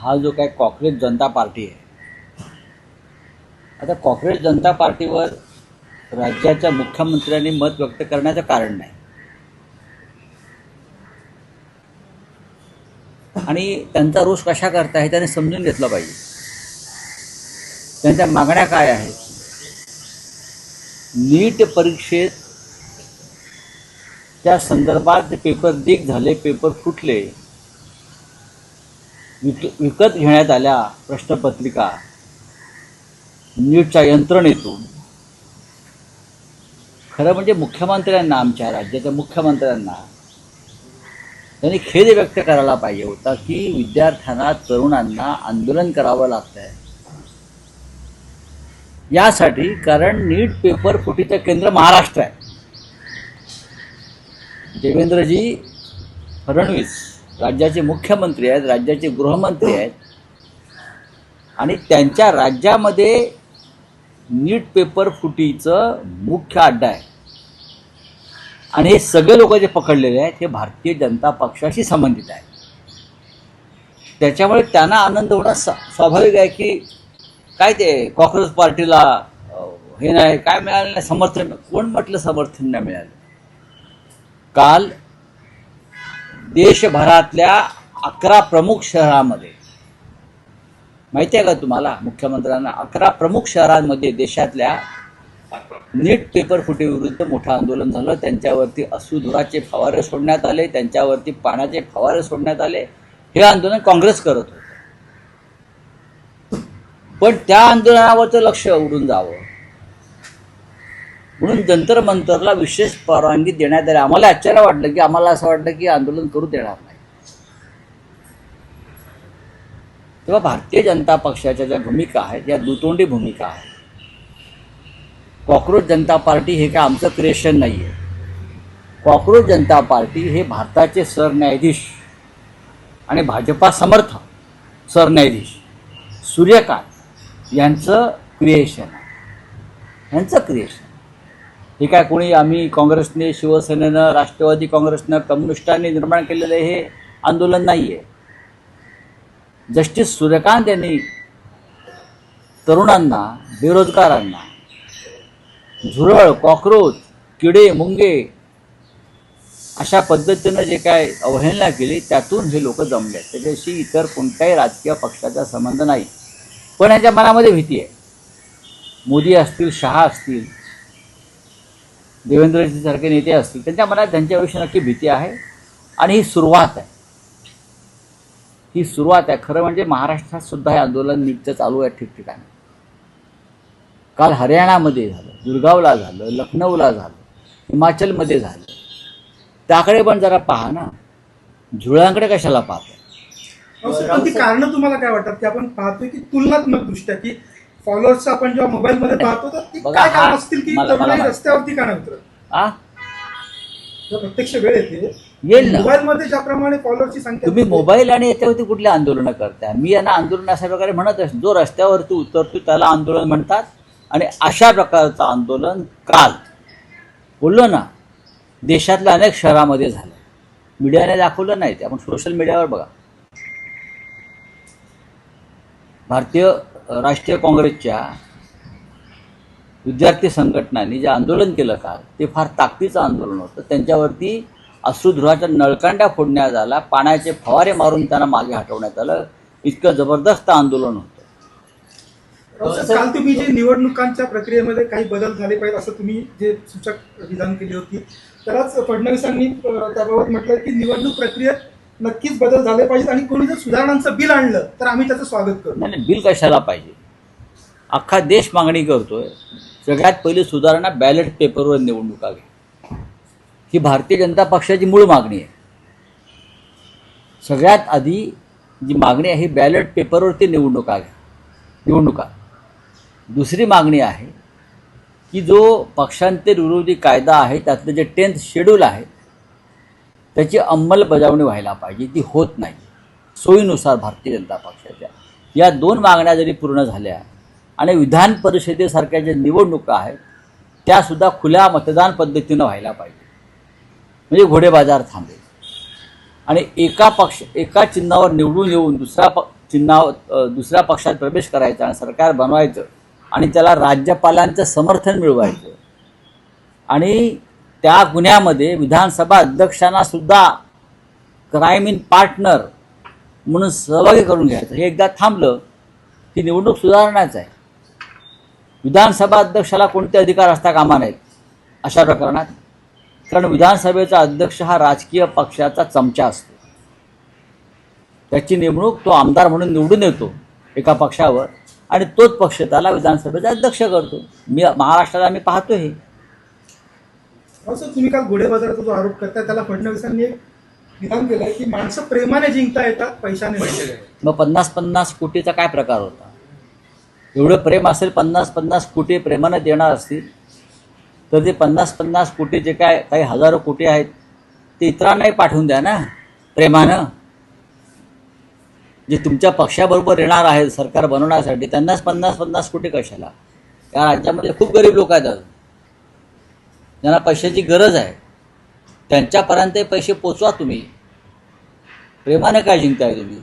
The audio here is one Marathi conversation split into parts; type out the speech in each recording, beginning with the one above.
हा जो काय कॉंग्रेस जनता पार्टी आहे, आता कॉंग्रेस जनता पार्टीवर राज्याच्या मुख्यमंत्र्यांनी मत व्यक्त करण्याचं कारण नाही आणि त्यांचा रोष कशा करता हे त्यांनी समजून घेतलं पाहिजे. त्यांच्या मागण्या काय आहेत? नीट परीक्षेत त्या संदर्भात पेपर लीक झाले, पेपर फुटले, विकत घेण्यात आल्या प्रश्नपत्रिका नीटच्या यंत्रणेतून. खरं म्हणजे मुख्यमंत्र्यांना, आमच्या राज्याच्या मुख्यमंत्र्यांना त्यांनी खेद व्यक्त करायला पाहिजे होता की विद्यार्थ्यांना, तरुणांना आंदोलन करावं लागतंय यासाठी, कारण नीट पेपर फुटीचं केंद्र महाराष्ट्र आहे. देवेंद्रजी फडणवीस राज्याचे मुख्यमंत्री आहेत, राज्याचे गृहमंत्री आहेत आणि त्यांच्या राज्यामध्ये नीट पेपर फुटीचं मुख्य अड्डा आहे आणि हे सगळे लोक जे पकडलेले आहेत हे भारतीय जनता पक्षाशी संबंधित आहेत. त्याच्यामुळे त्यांना आनंद होणं स्वाभाविक आहे की काय ते काँग्रेस पार्टीला हे नाही, काय मिळालं नाही समर्थन. कोण म्हटलं समर्थन नाही मिळालं? काल देशभरातल्या 11 प्रमुख शहरांमध्ये, माहिती आहे का तुम्हाला मुख्यमंत्र्यांना, 11 प्रमुख शहरांमध्ये देशातल्या नीट पेपर फुटीविरुद्ध मोठं आंदोलन झालं. त्यांच्यावरती अश्रुधुराचे फवारे सोडण्यात आले, त्यांच्यावरती पाण्याचे फवारे सोडण्यात आले. हे आंदोलन काँग्रेस करत होतं, पण त्या आंदोलनावरचं लक्ष उडून जावं म्हणून जंतर मंतरला विशेष परवानगी देण्यात आली. आम्हाला आश्चर्य वाटलं की, आम्हाला असं वाटलं की आंदोलन करू देणार नाही. तेव्हा भारतीय जनता पक्षाच्या ज्या भूमिका आहेत या दुतोंडी भूमिका आहेत. कॉंग्रेस जनता पार्टी हे काय आमचं क्रिएशन नाही आहे. कॉंग्रेस जनता पार्टी हे भारताचे सरन्यायाधीश आणि भाजपा समर्थक सरन्यायाधीश सूर्यकांत यांचं क्रिएशन आहे, यांचं क्रिएशन. हे काय कोणी आम्ही काँग्रेसने, शिवसेनेनं, राष्ट्रवादी काँग्रेसनं, कम्युनिस्टांनी निर्माण केलेलं हे आंदोलन नाही आहे. जस्टिस सूर्यकांत यांनी तरुणांना, बेरोजगारांना, झुरळ, कॉक्रोच, किडे, मुंगे अशा पद्धतीनं जे काय अवहेलना केली त्यातून हे लोक जमले. त्याच्याशी इतर कोणत्याही राजकीय पक्षाचा संबंध नाही. पण यांच्या मनामध्ये भीती आहे. मोदी असतील, शहा असतील, देवेंद्रजी सारखे नेते असतील, त्यांच्या मनात त्यांच्याविषयी नक्की भीती आहे आणि ही सुरुवात आहे. ही सुरुवात आहे. खरं म्हणजे महाराष्ट्रात सुद्धा हे आंदोलन नीटचं चालू आहे ठिकठिकाणी. काल हरियाणामध्ये झालं, गुरगावला झालं, लखनौला झालं, हिमाचलमध्ये झालं. त्याकडे पण जरा पहा ना, झुळांकडे कशाला पाहतो? ती कारणं तुम्हाला काय वाटतात की आपण पाहतोय की तुलनात्मक दृष्ट्या की फॉलोअर्स आपण जेव्हा मोबाईलमध्ये पाहतो तर ती काय कारण असतील की तरुणाई रस्त्यावरती का नाही उतरत? प्रत्यक्ष वेळ येते येईल ना. मोबाईलमध्ये ज्याप्रमाणे फॉलोअर्सची संख्या, तुम्ही मोबाईल आणि याच्यावरती कुठले आंदोलनं करताय? मी यांना आंदोलन अशा प्रकारे म्हणत असतो, जो रस्त्यावरती उतरतो त्याला आंदोलन म्हणतात. आणि अशा प्रकारचं आंदोलन काल बोललो ना देशातल्या अनेक शहरामध्ये झालं. मीडियाने दाखवलं नाही ते, आपण सोशल मीडियावर बघा. भारतीय राष्ट्रीय काँग्रेसच्या विद्यार्थी संघटनांनी जे आंदोलन केलं काल ते फार ताकदीचं आंदोलन होतं. त्यांच्यावरती अश्रुधुराच्या नळकांड्या फोडण्यात आला, पाण्याचे फवारे मारून त्यांना मागे हटवण्यात आलं. इतकं जबरदस्त आंदोलन होतं. काल तुम्ही जे निवडणुकांच्या प्रक्रियेमध्ये काही बदल झाले पाहिजे असं तुम्ही जे सूचक विधान केली होती, तरच फडणवीसांनी त्याबाबत म्हटलं की निवडणूक प्रक्रियेत नक्कीच बदल झाले पाहिजेत आणि कोणी जर सुधारणांचं बिल आणलं तर आम्ही त्याचं स्वागत करू. नाही, बिल कशाला पाहिजे? अख्खा देश मागणी करतोय. सगळ्यात पहिली सुधारणा बॅलेट पेपरवर निवडणुका घ्या. ही भारतीय जनता पक्षाची मूळ मागणी आहे. सगळ्यात आधी जी मागणी आहे ही बॅलेट पेपरवरती निवडणुका घ्या. दुसरी मागणी आहे की जो पक्षांतर विरोधी कायदा आहे त्यातलं जे 10th शेड्यूल आहे त्याची अंमलबजावणी व्हायला पाहिजे. ती होत नाही सोयीनुसार भारतीय जनता पक्षाच्या. या 2 मागण्या जरी पूर्ण झाल्या आणि विधान परिषदेसारख्या ज्या निवडणुका आहेत त्यासुद्धा खुल्या मतदान पद्धतीनं व्हायला पाहिजे, म्हणजे घोडेबाजार थांबेल. आणि एका चिन्हावर निवडून येऊन दुसरा चिन्हावर दुसऱ्या पक्षात प्रवेश करायचा आणि सरकार बनवायचं आणि त्याला राज्यपालांचं समर्थन मिळवायचं आणि त्या गुन्ह्यामध्ये विधानसभा अध्यक्षांना सुद्धा क्राईम इन पार्टनर म्हणून सहभागी करून घ्यायचं, हे एकदा थांबलं की निवडणूक सुधारण्याचं आहे. विधानसभा अध्यक्षाला कोणते अधिकार असता कामा नाहीत अशा प्रकरणात, कारण विधानसभेचा अध्यक्ष हा राजकीय पक्षाचा चमचा असतो. त्याची नेमणूक तो आमदार म्हणून निवडून येतो एका पक्षावर आणि तोच पक्ष त्याला विधानसभेचा अध्यक्ष करतो. महाराष्ट्राला आम्ही पाहतो हे. सर, तुम्ही काल घोडे बाजाराचा जो आरोप करताय त्याला फडणवीसांनी एक विधान केलंय की माणसं प्रेमाने जिंकता येतात, पैशाने नाही. मग 50-50 कोटीचा काय प्रकार होता? एवढं प्रेम असेल, 50-50 कोटी प्रेमानं देणार असतील तर ते 50-50 कोटी जे काय काही हजारो कोटी आहेत ते इतरांनाही पाठवून द्या ना प्रेमानं. जे तुमच्या पक्षाबरोबर येणार आहेत सरकार बनवण्यासाठी त्यांनाच 50-50 कोटी कशाला? या राज्यामध्ये खूप गरीब लोक आहेत अजून, ज्यांना पैशाची गरज आहे, त्यांच्यापर्यंत पैसे पोचवा तुम्ही. प्रेमाने काय जिंकताय तुम्ही?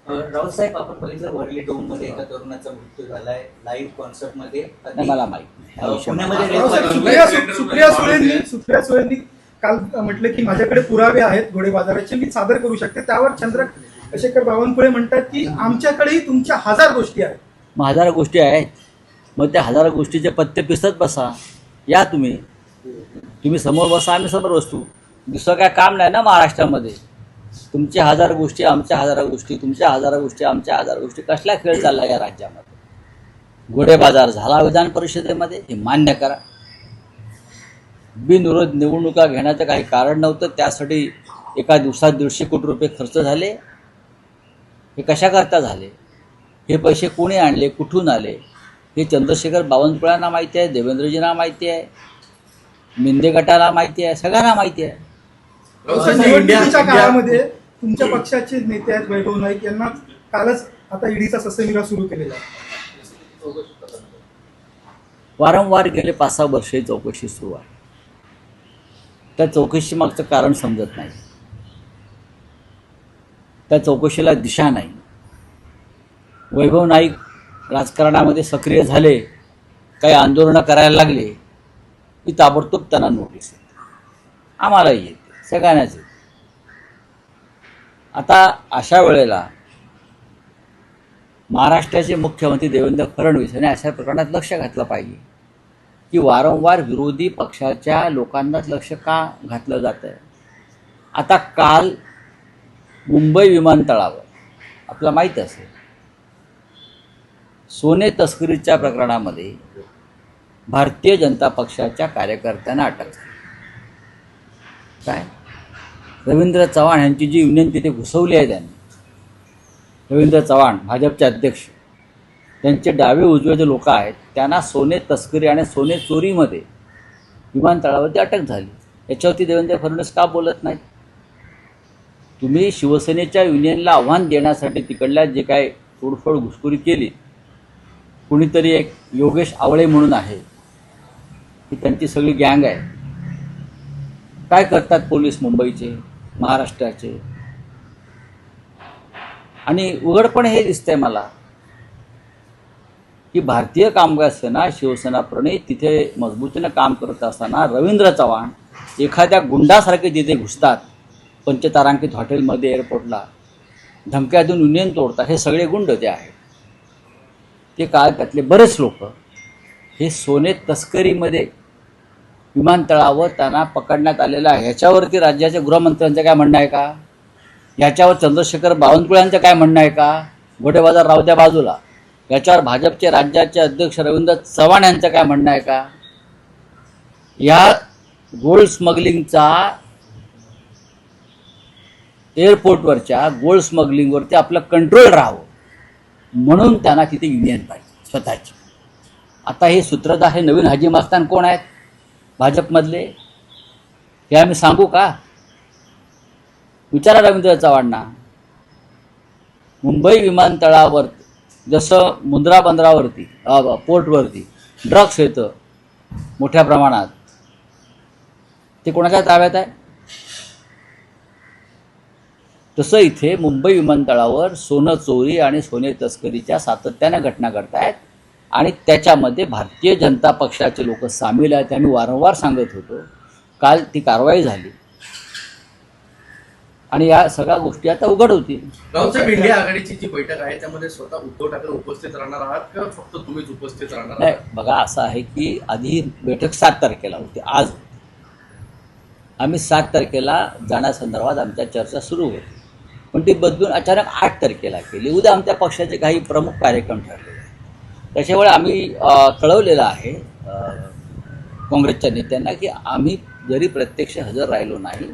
रावसाहेब, आपण बघितलं वरळी डोममध्ये एका तरुणाचा मृत्यू झालाय लाईव्ह कॉन्सर्टमध्ये. नाही, मला माहिती नाही. पुण्यामध्ये सुप्रिया सुळेंनी काल म्हटलं की माझ्याकडे पुरावे आहेत घोडे बाजाराचे, मी सादर करू शकते. त्यावर चंद्रशेखर बावनकुळे म्हणतात की आमच्याकडेही तुमच्या 1000 गोष्टी आहेत. मग 1000 गोष्टी आहेत, मग त्या 1000 गोष्टीचे पत्ते पिसत बसा. या तुम्ही समोर बसा, आम्ही समोर बसतो. दुसरं काय काम नाही ना महाराष्ट्रामध्ये. तुमच्या 1000 गोष्टी, आमच्या 1000 गोष्टी, तुमच्या 1000 गोष्टी, आमच्या 1000 गोष्टी, कसला खेळ चालला या राज्यामध्ये? घोडे बाजार झाला विधान परिषदेमध्ये, हे मान्य करा. बिनविरोध निवडणुका घेण्याचं काही कारण नव्हतं, त्यासाठी एका दिवसात 150 कोटी रुपये खर्च झाले. हे कशाकरता झाले? हे पैसे कोणी आणले, कुठून आले? हे चंद्रशेखर बावनकुळ्यांना माहिती आहे, देवेंद्रजींना माहिती आहे, मिंदे गटाला माहिती आहे, सगळ्यांना माहिती आहे. निवडणुकीच्या काळामध्ये तुमच्या पक्षाचे नेते आहेत वैभव नाईक यांना कालच आता ईडीचा ससेमिरा सुरू केलेला आहे. वारंवार गेले 5-6 वर्षे चौकशी सुरू आहे. त्या चौकशी मागचं कारण समजत नाही, त्या चौकशीला दिशा नाही. वैभव नाईक राजकारणामध्ये सक्रिय झाले, काही आंदोलनं करायला लागले की ताबडतोब त्यांना नोटीस येते. आम्हालाही येते, सगळ्यांनाच येते. आता अशा वेळेला महाराष्ट्राचे मुख्यमंत्री देवेंद्र फडणवीस यांनी अशा प्रकरणात लक्ष घातलं पाहिजे की वारंवार विरोधी पक्षाच्या लोकांनाच लक्ष का घातलं जातं आहे. आता काल मुंबई विमानतळावर आपल्याला माहीत असेल सोने तस्करीच्या प्रकरणामध्ये भारतीय जनता पक्षाच्या कार्यकर्त्यांना अटक झाली. काय रवींद्र चव्हाण यांची जी युनियन तिथे घुसवली आहे त्यांनी, रवींद्र चव्हाण भाजपचे अध्यक्ष, त्यांचे डावे उजवे जे लोक आहेत त्यांना सोने तस्करी आणि सोने चोरीमध्ये विमानतळावरती अटक झाली. याच्यावरती देवेंद्र फडणवीस का बोलत नाहीत? तुम्ही शिवसेनेच्या युनियनला आव्हान देण्यासाठी तिकडल्या जे काय तोडफोड घुसखोरी केली, कुणीतरी एक योगेश आवळे म्हणून आहे, ही त्यांची सगळी गँग आहे. काय करतात पोलीस मुंबईचे, महाराष्ट्राचे? आणि उघडपणे हे दिसतंय मला की भारतीय कामगार सेना शिवसेना प्रणित तिथे मजबूतीनं काम करत असताना रवींद्र चव्हाण एखाद्या गुंडासारखे तिथे घुसतात. पंचतारांकित हॉटेलमध्ये, एअरपोर्टला धमक्या देऊन युनियन तोडतात. हे सगळे गुंड ते आहेत. ते काय त्यातले बरेच लोक हे सोने तस्करीमध्ये विमानतळावर त्यांना पकडण्यात आलेलं आहे. ह्याच्यावरती राज्याच्या गृहमंत्र्यांचं काय म्हणणं आहे का? ह्याच्यावर चंद्रशेखर बावनकुळ्यांचं काय म्हणणं आहे का? घोडे बाजार राहू द्या बाजूला, याच्यावर भाजपचे राज्याचे अध्यक्ष रवींद्र चव्हाण यांचं काय म्हणणं आहे का? या गोल्ड स्मगलिंगचा, एअरपोर्टवरच्या गोल्ड स्मगलिंगवरती आपलं कंट्रोल राहावं म्हणून त्यांना तिथे युनियन पाहिजे स्वतःची. आता हे सूत्रधार हे नवीन हाजी मस्तान कोण आहेत भाजपमधले, हे आम्ही सांगू का? विचारा रवींद्र चव्हाणांना. मुंबई विमानतळावर जसं मुंद्रा बंदरावरती पोर्टवरती ड्रग्स येतं मोठ्या प्रमाणात, ते कोणाच्या ताब्यात आहे? तसं इथे मुंबई विमानतळावर सोनं चोरी आणि सोने तस्करीच्या सातत्यानं घटना घडत आहेत आणि त्याच्यामध्ये भारतीय जनता पक्षाचे लोक सामील आहेत. आम्ही वारंवार सांगत होतो. काल ती कारवाई झाली आणि या सगळ्या गोष्टी आता उघड होतील. राऊत साहेब, इंडिया आघाडीची जी बैठक आहे त्यामध्ये स्वतः उद्धव ठाकरे उपस्थित राहणार आहात का फक्त तुम्हीच उपस्थित राहणार नाही, आहात? बघा असं आहे की आधी बैठक 7 तारखेला होती. आज आम्ही 7 तारखेला जाण्यासंदर्भात आमच्या चर्चा सुरू होती, पण ती बदलून अचानक 8 तारखेला केली. उद्या आमच्या पक्षाचे काही प्रमुख कार्यक्रम ठरलेले आहेत. त्याच्यामुळे आम्ही कळवलेलं आहे काँग्रेसच्या नेत्यांना की आम्ही जरी प्रत्यक्ष हजर राहिलो नाही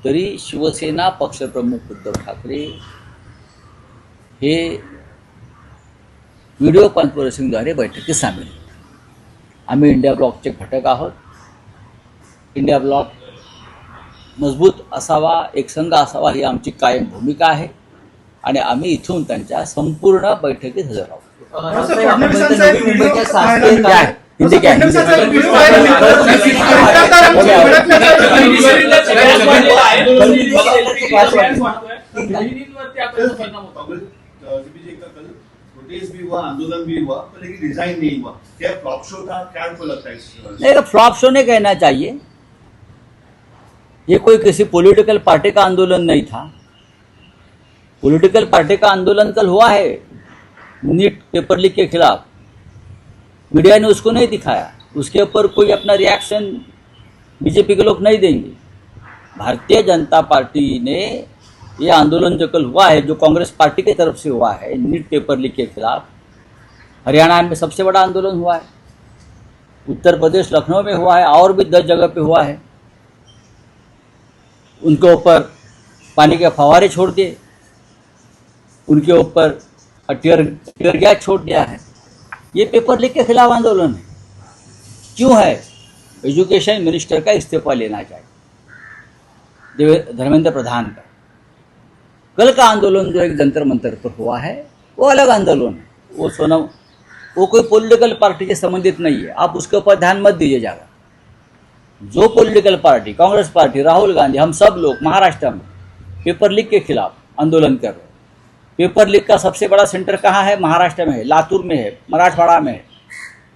तरी शिवसेना पक्षप्रमुख उद्धव ठाकरे हे व्हिडिओ कॉन्फरन्सिंगद्वारे बैठकीत सामील होते. आम्ही इंडिया ब्लॉकचे घटक आहोत. इंडिया ब्लॉक मजबूत असावा, एकसंघ असावा ही आमची कायम भूमिका आहे आणि आम्ही इथून त्यांच्या संपूर्ण बैठकीत हजर आहोत. राऊत साहेब, आतापर्यंत नवी मुंबईच्या शासकीय क्या है? हिंदी क्या है? प्रोटेस्ट भी हुआ, आंदोलन भी हुआ, पर लेकिन डिजाइन नहीं हुआ. क्या फ्लॉप शो था? क्या आपको लगता है नहीं, फ्लॉप शो नहीं कहना चाहिए. ये कोई किसी पॉलिटिकल पार्टी का आंदोलन नहीं था. पॉलिटिकल पार्टी का आंदोलन कल हुआ है नीट पेपर लीक के खिलाफ. मीडिया ने उसको नहीं दिखाया, उसके ऊपर कोई अपना रिएक्शन बीजेपी के लोग नहीं देंगे. भारतीय जनता पार्टी ने ये आंदोलन जो कल हुआ है, जो कांग्रेस पार्टी की तरफ से हुआ है नीट पेपर लीक के खिलाफ, हरियाणा में सबसे बड़ा आंदोलन हुआ है, उत्तर प्रदेश लखनऊ में हुआ है, और भी 10 जगह पे हुआ है. उनके ऊपर पानी के फव्वारे छोड़ दिए, उनके ऊपर टीयर गैस छोड़ दिया है. ये पेपर लीक के खिलाफ आंदोलन है. क्यों है? एजुकेशन मिनिस्टर का इस्तीफा लेना चाहिए, धर्मेंद्र प्रधान का. कल का आंदोलन जो एक जंतर मंतर पर हुआ है वो अलग आंदोलन है. वो कोई पॉलिटिकल पार्टी से संबंधित नहीं है. आप उसके ऊपर ध्यान मत दीजिएगा. जो political party, Congress party, Rahul Gandhi, हम सब लोग महाराष्ट्र में पेपर लीक के खिलाफ आंदोलन कर रहे हैं. पेपर लीक का सबसे बड़ा सेंटर कहाँ है? महाराष्ट्र में है, लातूर में है, मराठवाड़ा में है.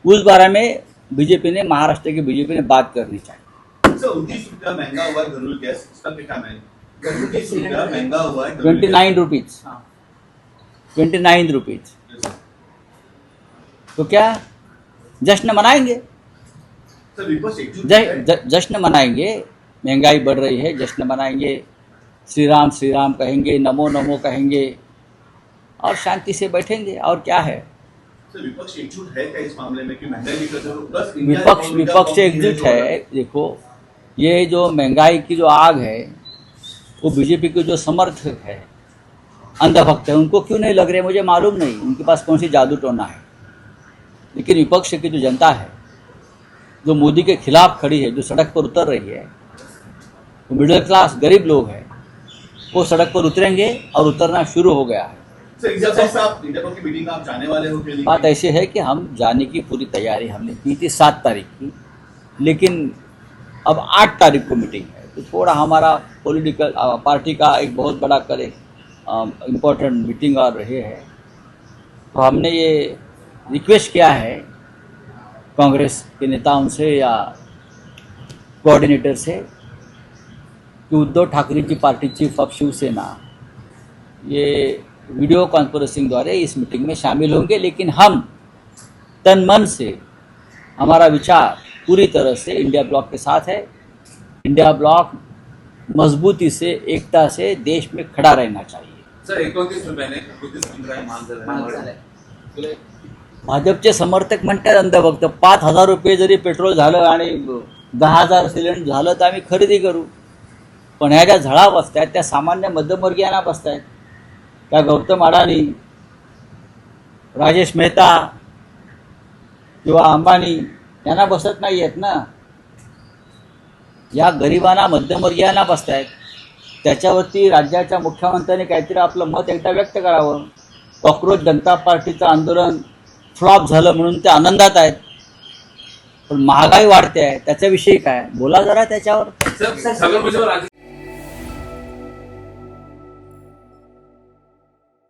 उस बारे में बीजेपी ने, महाराष्ट्र की बीजेपी ने बात करनी चाहिए. सर 29 रुपया महंगा हुआ है घरेलू गैस, इसका क्या है? 29 रुपया महंगा हुआ है. 29 रुपीज. 29 रुपीज. तो क्या जश्न मनाएंगे? सर विपक्ष एकजुट जश्न मनाएंगे. महंगाई बढ़ रही है, जश्न मनाएंगे, श्री राम कहेंगे, नमो नमो कहेंगे और शांति से बैठेंगे. और क्या है? सर विपक्ष एकजुट है क्या इस मामले में कि महंगाई की वजह से प्लस इंडिया विपक्ष एकजुट है. देखो, ये जो महंगाई की जो आग है वो बीजेपी के जो समर्थक है, अंधभक्त है, उनको क्यों नहीं लग रहे मुझे मालूम नहीं. उनके पास कौन सी जादू टोना है. लेकिन विपक्ष की जो जनता है, जो मोदी के खिलाफ खड़ी है, जो सड़क पर उतर रही है, वो मिडिल क्लास गरीब लोग हैं, वो सड़क पर उतरेंगे और उतरना शुरू हो गया है. सर इंडिया की मीटिंग आप जाने वाले हो के लिए? बात ऐसे है कि हम जाने की पूरी तैयारी हमने की थी 7 तारीख की, लेकिन अब 8 तारीख को मीटिंग है. तो थोड़ा हमारा पॉलिटिकल पार्टी का एक बहुत बड़ा कल इम्पोर्टेंट मीटिंग और रहे है. तो हमने ये रिक्वेस्ट किया है कांग्रेस के नेताओं से या कोऑर्डिनेटर से कि उद्धव ठाकरे की पार्टी चीफ ऑफ शिवसेना ये वीडियो कॉन्फ्रेंसिंग द्वारा इस मीटिंग में शामिल होंगे. लेकिन हम तन मन से, हमारा विचार पूरी तरह से इंडिया ब्लॉक के साथ है. इंडिया ब्लॉक मजबूती से, एकता से देश में खड़ा रहना चाहिए. सर 29 रुपयाने 29 महाग झालाय. भाजपचे समर्थक म्हणतात अंधभक्त. 5,000 रुपये जरी पेट्रोल झालं आणि 10,000 सिलेंडर झालं तर आम्ही खरेदी करू. पण ह्या ज्या झळा बसत आहेत त्या सामान्य मध्यमवर्गीयांना बसत आहेत. त्या गौतम अडाणी, राजेश मेहता किंवा अंबानी यांना बसत नाही आहेत ना. या गरिबांना, मध्यमवर्गीयांना बसत आहेत. त्याच्यावरती राज्याच्या मुख्यमंत्र्यांनी काहीतरी आपलं मत एकदा व्यक्त करावं. कॉक्रोच जनता पार्टीचं आंदोलन फ्लॉप झालं म्हणून ते आनंदात आहेत, पण महागाई वाढते आहे त्याच्याविषयी काय बोला जरा त्याच्यावर. सर